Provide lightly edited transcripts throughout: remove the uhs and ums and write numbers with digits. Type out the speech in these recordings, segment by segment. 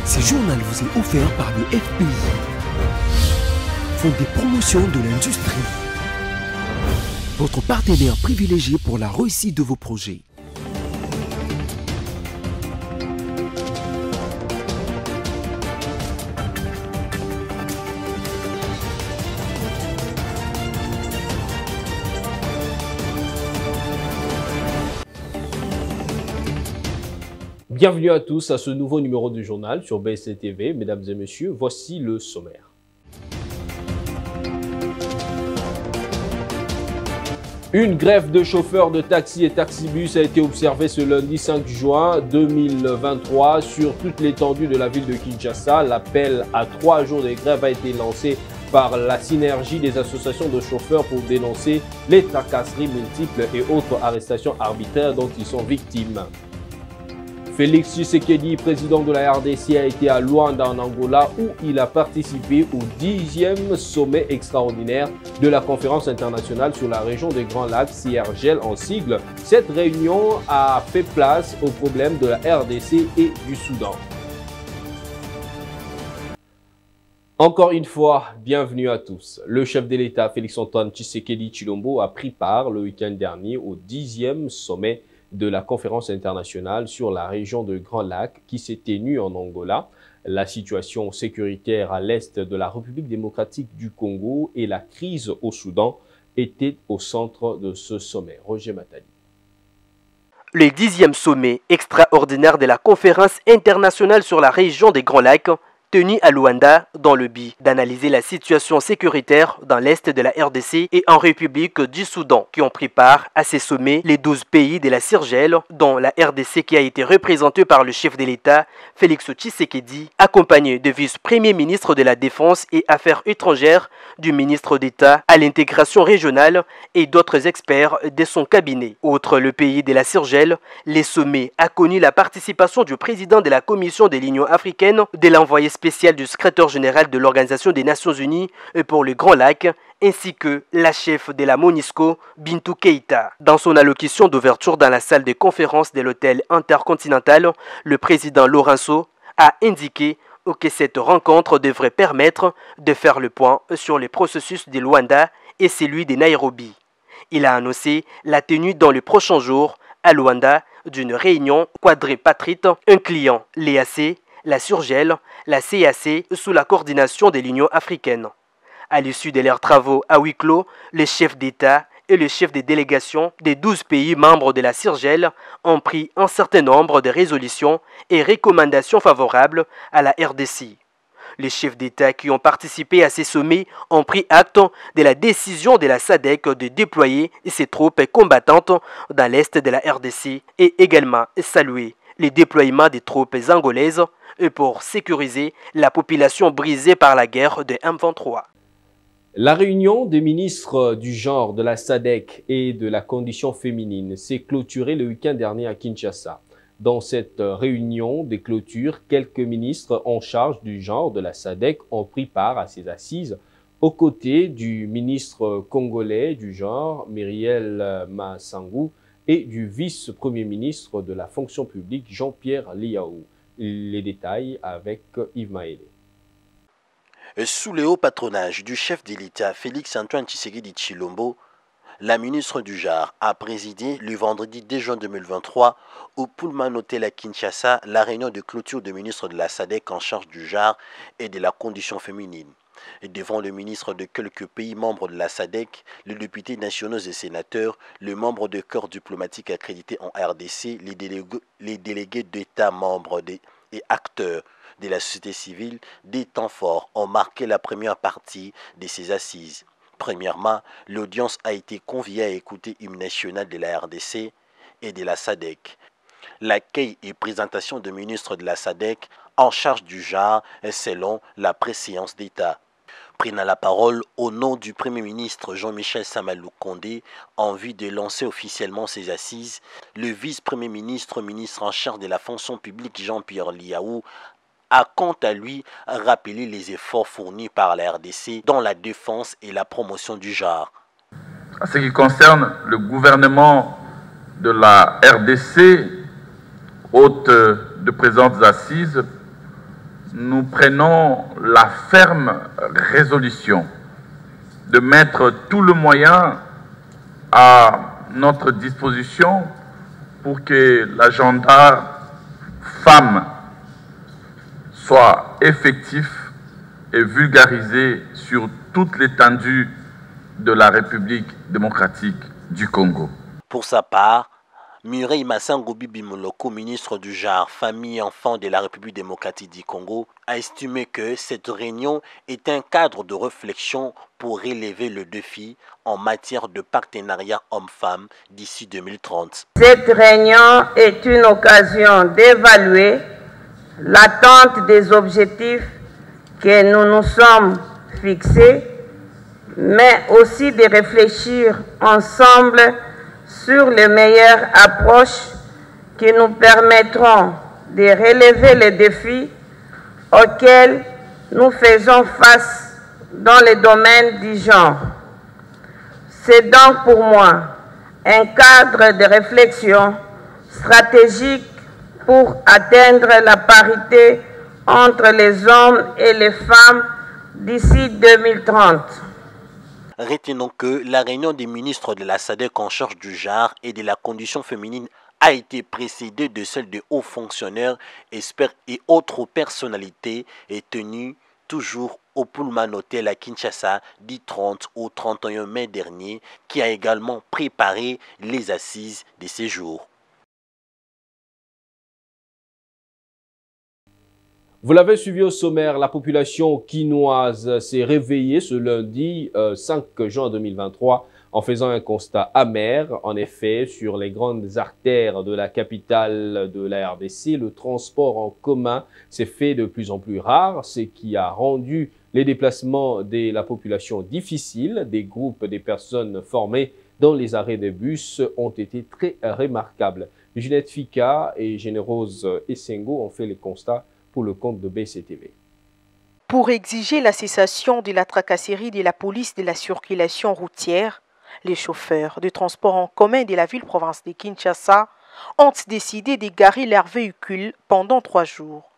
Ce journal vous est offert par le FPI, Fonds des promotions de l'industrie, votre partenaire privilégié pour la réussite de vos projets. Bienvenue à tous à ce nouveau numéro du journal sur BSC TV. Mesdames et messieurs, voici le sommaire. Une grève de chauffeurs de taxi et taxibus a été observée ce lundi 5 juin 2023 sur toute l'étendue de la ville de Kinshasa. L'appel à 3 jours de grève a été lancé par la synergie des associations de chauffeurs pour dénoncer les tracasseries multiples et autres arrestations arbitraires dont ils sont victimes. Félix Tshisekedi, président de la RDC, a été à Luanda en Angola où il a participé au 10e sommet extraordinaire de la conférence internationale sur la région des Grands Lacs, CIRGL en sigle. Cette réunion a fait place aux problèmes de la RDC et du Soudan. Encore une fois, bienvenue à tous. Le chef de l'État, Félix-Antoine Tshisekedi Tshilombo, a pris part le week-end dernier au 10e sommet de la conférence internationale sur la région de Grands Lacs qui s'est tenue en Angola. La situation sécuritaire à l'est de la République démocratique du Congo et la crise au Soudan étaient au centre de ce sommet. Roger Matali. Le 10e sommet extraordinaire de la conférence internationale sur la région des Grands Lacs tenu à Luanda dans le but d'analyser la situation sécuritaire dans l'est de la RDC et en République du Soudan, qui ont pris part à ces sommets les 12 pays de la CIRGL, dont la RDC qui a été représentée par le chef de l'État, Félix Tshisekedi, accompagné de vice-premier ministre de la Défense et Affaires étrangères, du ministre d'État à l'intégration régionale et d'autres experts de son cabinet. Outre le pays de la CIRGL, les sommets a connu la participation du président de la Commission de l'Union africaine, de l'envoyé spécial du secrétaire général de l'Organisation des Nations Unies pour le Grand Lac, ainsi que la chef de la MONUSCO, Bintou Keïta. Dans son allocution d'ouverture dans la salle de conférence de l'hôtel Intercontinental, le président Lourenço a indiqué que cette rencontre devrait permettre de faire le point sur le processus de Luanda et celui de Nairobi. Il a annoncé la tenue dans les prochains jours à Luanda d'une réunion quadripartite incluant l'EAC, la CIRGL, la CAC sous la coordination de l'Union africaine. À l'issue de leurs travaux à huis clos, les chefs d'État et les chefs des délégations des 12 pays membres de la CIRGL ont pris un certain nombre de résolutions et recommandations favorables à la RDC. Les chefs d'État qui ont participé à ces sommets ont pris acte de la décision de la SADC de déployer ses troupes combattantes dans l'est de la RDC et également salué les déploiements des troupes angolaises pour sécuriser la population brisée par la guerre de M23. La réunion des ministres du genre de la SADC et de la condition féminine s'est clôturée le week-end dernier à Kinshasa. Dans cette réunion des clôtures, quelques ministres en charge du genre de la SADC ont pris part à ces assises aux côtés du ministre congolais du genre, Myriel Massangou, et du vice-premier ministre de la fonction publique, Jean-Pierre Liaou. Les détails avec Yves Maélé. Sous le haut patronage du chef de l'État, Félix-Antoine Tshisekedi Tshilombo, la ministre du genre a présidé le vendredi 2 juin 2023 au Pullman Hotel à Kinshasa la réunion de clôture du ministre de la SADC en charge du genre et de la condition féminine. Et devant le ministre de quelques pays membres de la SADC, les députés nationaux et sénateurs, les membres de corps diplomatiques accrédités en RDC, les délégués d'États membres et acteurs de la société civile, des temps forts ont marqué la première partie de ces assises. Premièrement, l'audience a été conviée à écouter l'hymne national de la RDC et de la SADC. L'accueil et présentation du ministre de la SADC en charge du genre selon la préséance d'État. Prenant la parole au nom du Premier ministre Jean-Michel Samalou Kondé en vue de lancer officiellement ces assises, le vice-premier ministre, ministre en charge de la fonction publique Jean-Pierre Liaou a quant à lui rappelé les efforts fournis par la RDC dans la défense et la promotion du genre. En ce qui concerne le gouvernement de la RDC, hôte de présentes assises, nous prenons la ferme résolution de mettre tout le moyen à notre disposition pour que l'agenda femmes soit effectif et vulgarisé sur toute l'étendue de la République démocratique du Congo. Pour sa part, Mireille Massango Bibimoloko, ministre du Genre, Famille et Enfants de la République démocratique du Congo, a estimé que cette réunion est un cadre de réflexion pour relever le défi en matière de partenariat homme-femme d'ici 2030. Cette réunion est une occasion d'évaluer l'attente des objectifs que nous nous sommes fixés, mais aussi de réfléchir ensemble sur les meilleures approches qui nous permettront de relever les défis auxquels nous faisons face dans le domaine du genre. C'est donc pour moi un cadre de réflexion stratégique pour atteindre la parité entre les hommes et les femmes d'ici 2030. Retenons que la réunion des ministres de la SADC en charge du genre et de la condition féminine a été précédée de celle de hauts fonctionnaires, experts et autres personnalités et tenue toujours au Pullman Hotel à Kinshasa du 30 au 31 mai dernier, qui a également préparé les assises de ces jours. Vous l'avez suivi au sommaire, la population quinoise s'est réveillée ce lundi 5 juin 2023 en faisant un constat amer. En effet, sur les grandes artères de la capitale de la RDC, le transport en commun s'est fait de plus en plus rare, ce qui a rendu les déplacements de la population difficiles. Des groupes de personnes formées dans les arrêts de bus ont été très remarquables. Ginette Fika et Générose Essengo ont fait le constat pour le compte de BCTV. Pour exiger la cessation de la tracasserie de la police de la circulation routière, les chauffeurs de transport en commun de la ville-province de Kinshasa ont décidé d'égarer leurs véhicules pendant 3 jours.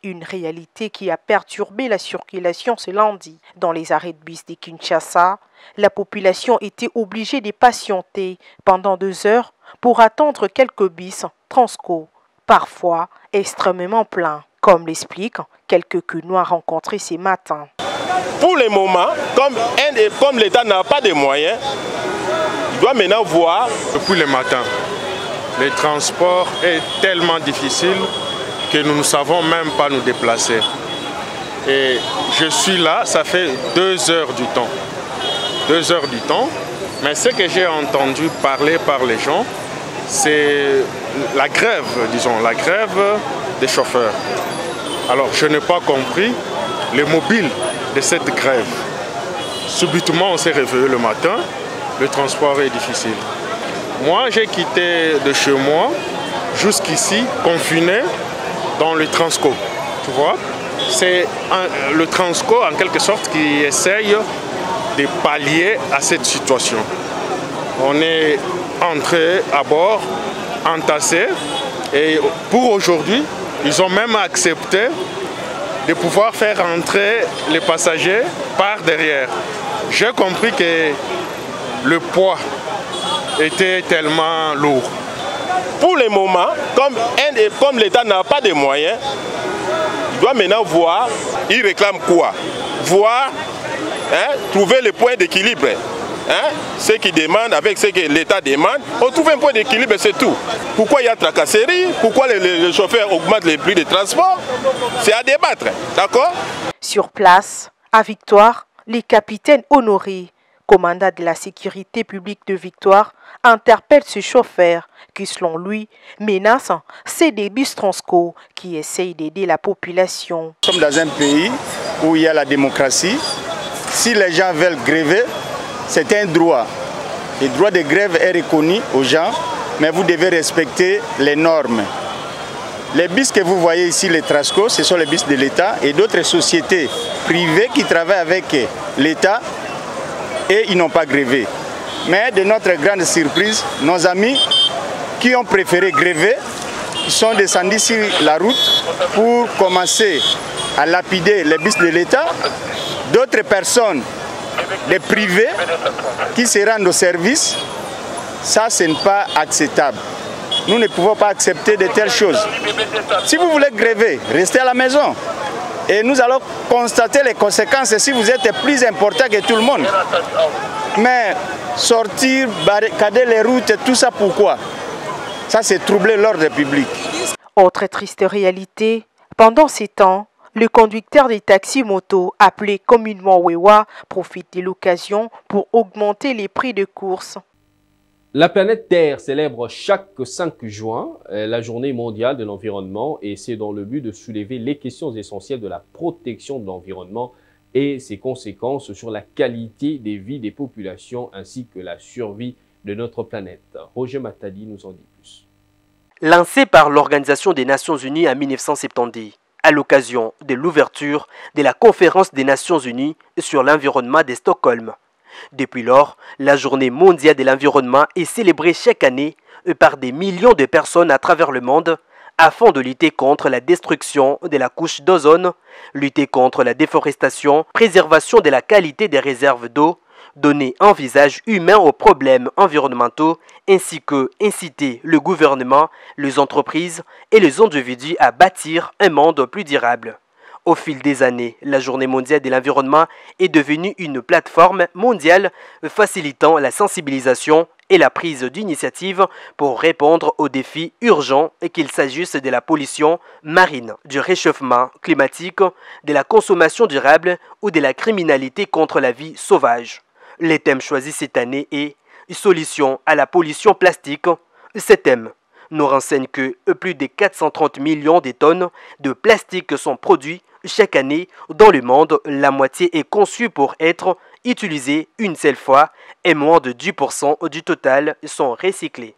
Une réalité qui a perturbé la circulation ce lundi. Dans les arrêts de bus de Kinshasa, la population était obligée de patienter pendant 2 heures pour attendre quelques bus Transco, parfois extrêmement pleins, comme l'expliquent quelques Quinois rencontrés ce matin. Pour le moment, comme l'État n'a pas de moyens, il doit maintenant voir. Depuis le matin, le transport est tellement difficile que nous ne savons même pas nous déplacer. Et je suis là, ça fait 2 heures du temps. 2 heures du temps. Mais ce que j'ai entendu parler par les gens, c'est la grève, disons, la grève des chauffeurs. Alors, je n'ai pas compris le mobile de cette grève. Subitement, on s'est réveillé le matin, le transport est difficile. Moi, j'ai quitté de chez moi jusqu'ici, confiné dans le Transco. Tu vois, c'est le Transco, en quelque sorte, qui essaye de pallier à cette situation. On est entré à bord, entassé, et pour aujourd'hui, ils ont même accepté de pouvoir faire entrer les passagers par derrière. J'ai compris que le poids était tellement lourd. Pour le moment, comme l'État n'a pas de moyens, il doit maintenant voir, il réclame quoi? Voir, trouver le point d'équilibre. Ce qui demande avec ce que l'État demande, on trouve un point d'équilibre, c'est tout. Pourquoi il y a tracasserie? Pourquoi les chauffeurs augmentent les prix de transport? C'est à débattre, d'accord? Sur place, à Victoire, les capitaines honorés, commandant de la sécurité publique de Victoire, interpellent ce chauffeur qui, selon lui, menace ces des bus Transco qui essayent d'aider la population. Nous sommes dans un pays où il y a la démocratie. Si les gens veulent gréver, c'est un droit. Le droit de grève est reconnu aux gens, mais vous devez respecter les normes. Les bus que vous voyez ici, les Transco, ce sont les bus de l'État et d'autres sociétés privées qui travaillent avec l'État et ils n'ont pas grévé. Mais de notre grande surprise, nos amis qui ont préféré gréver sont descendus sur la route pour commencer à lapider les bus de l'État, d'autres personnes, des privés, qui se rendent au service. Ça, ce n'est pas acceptable. Nous ne pouvons pas accepter de telles choses. Si vous voulez gréver, restez à la maison. Et nous allons constater les conséquences si vous êtes plus important que tout le monde. Mais sortir, barricader les routes, tout ça pourquoi? Ça, c'est troubler l'ordre public. Autre triste réalité, pendant ces temps, le conducteur des taxis motos, appelé communément Wewa, profite de l'occasion pour augmenter les prix de course. La planète Terre célèbre chaque 5 juin la journée mondiale de l'environnement et c'est dans le but de soulever les questions essentielles de la protection de l'environnement et ses conséquences sur la qualité des vies des populations ainsi que la survie de notre planète. Roger Matadi nous en dit plus. Lancé par l'Organisation des Nations Unies en 1970, à l'occasion de l'ouverture de la Conférence des Nations Unies sur l'environnement de Stockholm. Depuis lors, la Journée mondiale de l'environnement est célébrée chaque année par des millions de personnes à travers le monde afin de lutter contre la destruction de la couche d'ozone, lutter contre la déforestation, préservation de la qualité des réserves d'eau, donner un visage humain aux problèmes environnementaux ainsi que inciter le gouvernement, les entreprises et les individus à bâtir un monde plus durable. Au fil des années, la Journée mondiale de l'environnement est devenue une plateforme mondiale facilitant la sensibilisation et la prise d'initiative pour répondre aux défis urgents qu'il s'agisse de la pollution marine, du réchauffement climatique, de la consommation durable ou de la criminalité contre la vie sauvage. Le thème choisi cette année est « Solution à la pollution plastique ». Ce thème nous renseigne que plus de 430 millions de tonnes de plastique sont produits chaque année dans le monde. La moitié est conçue pour être utilisée une seule fois et moins de 10% du total sont recyclés.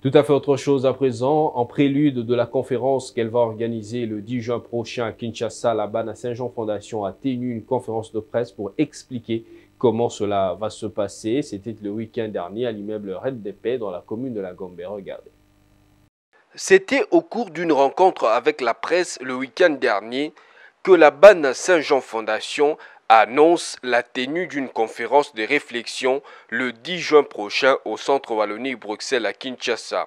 Tout à fait autre chose à présent. En prélude de la conférence qu'elle va organiser le 10 juin prochain à Kinshasa, la Bana Saint-Jean Fondation a tenu une conférence de presse pour expliquer comment cela va se passer. C'était le week-end dernier à l'immeuble Reine des Paix dans la commune de la Gombe. Regardez. C'était au cours d'une rencontre avec la presse le week-end dernier que la Bana Saint-Jean Fondation annonce la tenue d'une conférence de réflexion le 10 juin prochain au Centre Wallonie-Bruxelles à Kinshasa.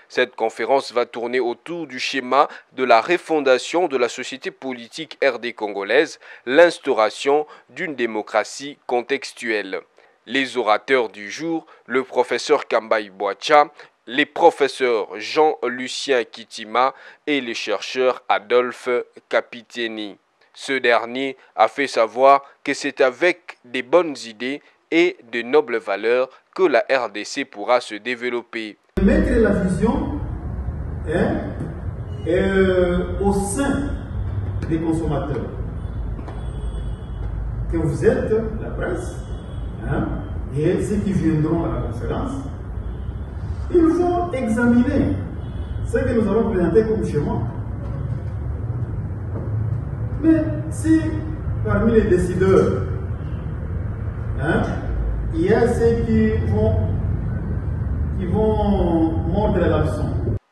Cette conférence va tourner autour du schéma de la refondation de la société politique RD congolaise, l'instauration d'une démocratie contextuelle. Les orateurs du jour, le professeur Kambaï Boacha, les professeurs Jean-Lucien Kitima et le chercheur Adolphe Capiteni. Ce dernier a fait savoir que c'est avec des bonnes idées et de nobles valeurs que la RDC pourra se développer. Mettre la vision au sein des consommateurs. Que vous êtes la presse et ceux qui viendront à la conférence, il faut examiner ce que nous allons présenter comme schéma. Mais si parmi les décideurs, il y a ceux qui vont mordre la leçon.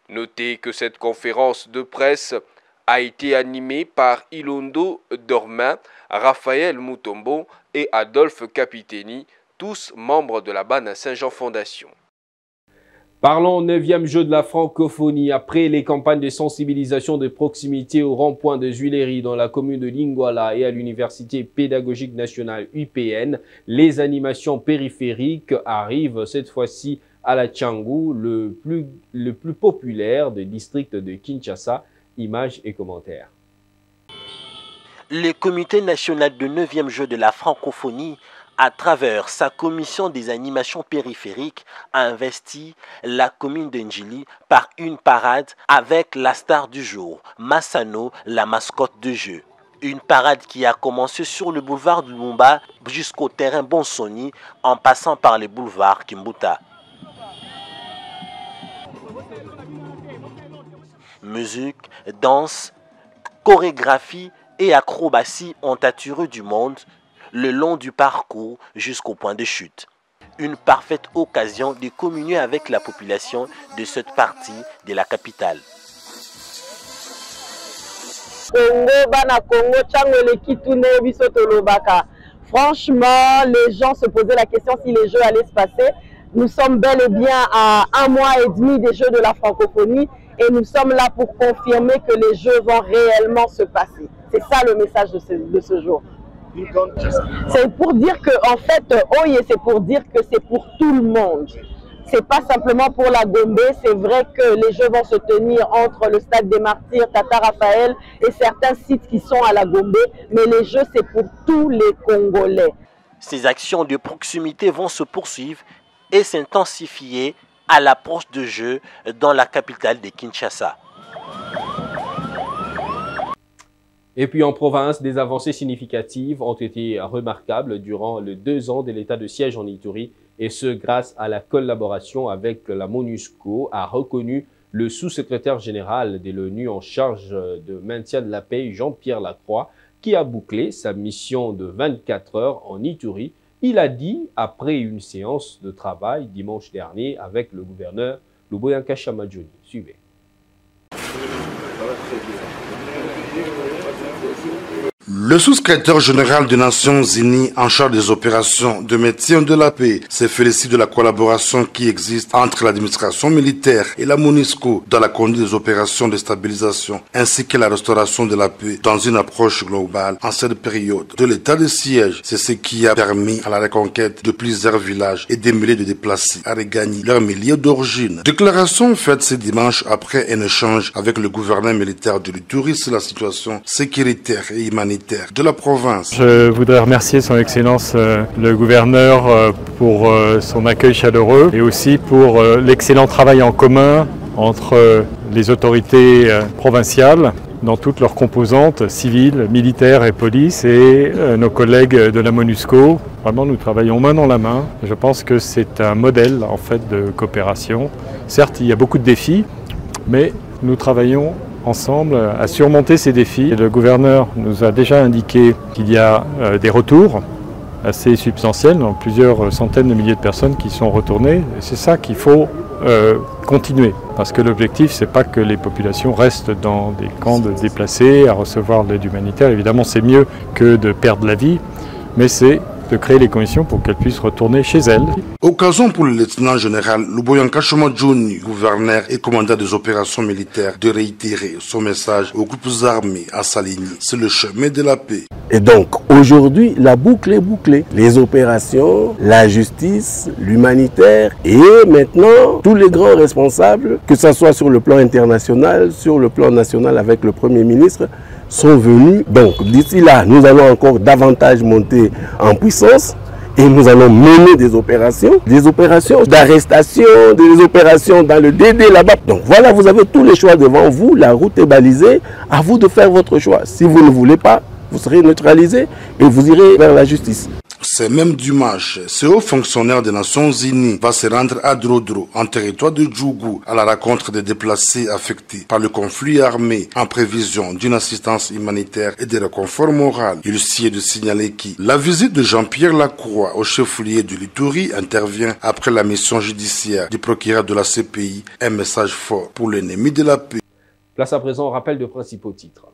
Notez que cette conférence de presse a été animée par Ilondo Dormin, Raphaël Mutombo et Adolphe Capiteni, tous membres de la Bana Saint-Jean Fondation. Parlons 9e jeu de la francophonie. Après les campagnes de sensibilisation de proximité au rond-point de Juileries dans la commune de Lingwala et à l'Université pédagogique nationale UPN, les animations périphériques arrivent cette fois-ci à la Tchangou, le plus populaire des districts de Kinshasa. Images et commentaires. Le comité national de 9e jeu de la francophonie, à travers sa commission des animations périphériques, a investi la commune d'Ndjili par une parade avec la star du jour, Massano, la mascotte de jeu. Une parade qui a commencé sur le boulevard de Lumumba jusqu'au terrain Bonsoni en passant par les boulevards Kimbuta. Musique, danse, chorégraphie et acrobatie ont attiré du monde le long du parcours jusqu'au point de chute. Une parfaite occasion de communier avec la population de cette partie de la capitale. Franchement, les gens se posaient la question si les Jeux allaient se passer. Nous sommes bel et bien à 1 mois et demi des Jeux de la francophonie et nous sommes là pour confirmer que les Jeux vont réellement se passer. C'est ça le message de ce jour. C'est pour dire que, en fait, c'est pour dire que c'est pour tout le monde. C'est pas simplement pour la Gombe, c'est vrai que les Jeux vont se tenir entre le Stade des Martyrs, Tata Raphaël et certains sites qui sont à la Gombe, mais les Jeux c'est pour tous les Congolais. Ces actions de proximité vont se poursuivre et s'intensifier à l'approche de Jeux dans la capitale de Kinshasa. Et puis en province, des avancées significatives ont été remarquables durant les 2 ans de l'état de siège en Ituri, et ce grâce à la collaboration avec la MONUSCO, a reconnu le sous-secrétaire général de l'ONU en charge de maintien de la paix, Jean-Pierre Lacroix, qui a bouclé sa mission de 24 heures en Ituri. Il a dit, après une séance de travail dimanche dernier avec le gouverneur Luboyanka Chamadjoni. Suivez. Le sous-secrétaire général des Nations Unies en charge des opérations de maintien de la paix se félicite de la collaboration qui existe entre l'administration militaire et la MONUSCO dans la conduite des opérations de stabilisation ainsi que la restauration de la paix dans une approche globale en cette période de l'état de siège. C'est ce qui a permis à la reconquête de plusieurs villages et des milliers de déplacés à regagner leur milieu d'origine. Déclaration faite ce dimanche après un échange avec le gouverneur militaire de l'Ituri sur la situation sécuritaire et humanitaire de la province. Je voudrais remercier son Excellence le gouverneur pour son accueil chaleureux et aussi pour l'excellent travail en commun entre les autorités provinciales dans toutes leurs composantes civiles, militaires et police et nos collègues de la MONUSCO. Vraiment, nous travaillons main dans la main. Je pense que c'est un modèle en fait de coopération. Certes, il y a beaucoup de défis, mais nous travaillons ensemble à surmonter ces défis. Le gouverneur nous a déjà indiqué qu'il y a des retours assez substantiels, dans plusieurs centaines de milliers de personnes qui sont retournées. C'est ça qu'il faut continuer, parce que l'objectif, c'est pas que les populations restent dans des camps de déplacés à recevoir de l'aide humanitaire. Évidemment, c'est mieux que de perdre la vie, mais c'est de créer les conditions pour qu'elles puissent retourner chez elles. Occasion pour le lieutenant général Luboyanka Chamadjoni, gouverneur et commandant des opérations militaires, de réitérer son message aux groupes armés à s'aligner sur le chemin de la paix. Et donc, aujourd'hui, la boucle est bouclée. Les opérations, la justice, l'humanitaire et maintenant, tous les grands responsables, que ce soit sur le plan international, sur le plan national avec le Premier ministre, sont venus. Donc d'ici là, nous allons encore davantage monter en puissance et nous allons mener des opérations d'arrestation, des opérations dans le DD là-bas. Donc voilà, vous avez tous les choix devant vous, la route est balisée, à vous de faire votre choix. Si vous ne voulez pas, vous serez neutralisé et vous irez vers la justice. C'est même dimanche, ce haut fonctionnaire des Nations Unies va se rendre à Drodro, en territoire de Djougou, à la rencontre des déplacés affectés par le conflit armé, en prévision d'une assistance humanitaire et de réconfort moral. Il s'y est de signaler que la visite de Jean-Pierre Lacroix au chef-lieu de l'Ituri intervient après la mission judiciaire du procureur de la CPI, un message fort pour l'ennemi de la paix. Place à présent au rappel de principaux titres.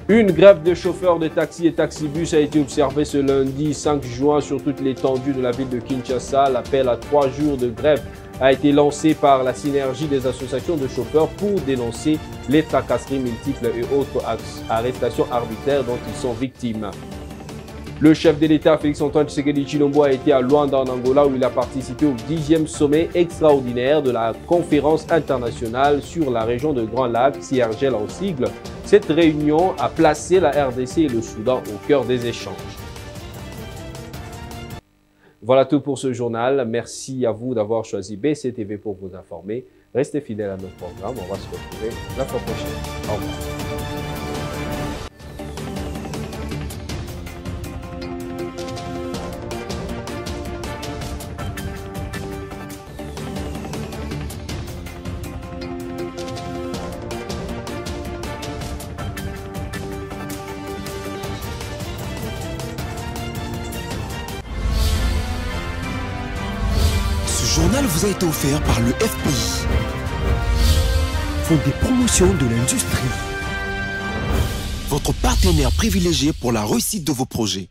Une grève de chauffeurs de taxi et taxibus a été observée ce lundi 5 juin sur toute l'étendue de la ville de Kinshasa. L'appel à 3 jours de grève a été lancé par la synergie des associations de chauffeurs pour dénoncer les tracasseries multiples et autres arrestations arbitraires dont ils sont victimes. Le chef de l'État, Félix-Antoine Tshisekedi Tshilombo, a été à Luanda en Angola où il a participé au 10e sommet extraordinaire de la conférence internationale sur la région de Grand Lac, CIRGL en sigle. Cette réunion a placé la RDC et le Soudan au cœur des échanges. Voilà tout pour ce journal. Merci à vous d'avoir choisi BCTV pour vous informer. Restez fidèles à notre programme. On va se retrouver la fois prochaine. Au revoir. Ce journal vous a été offert par le FPI. Fonds des promotions de l'industrie. Votre partenaire privilégié pour la réussite de vos projets.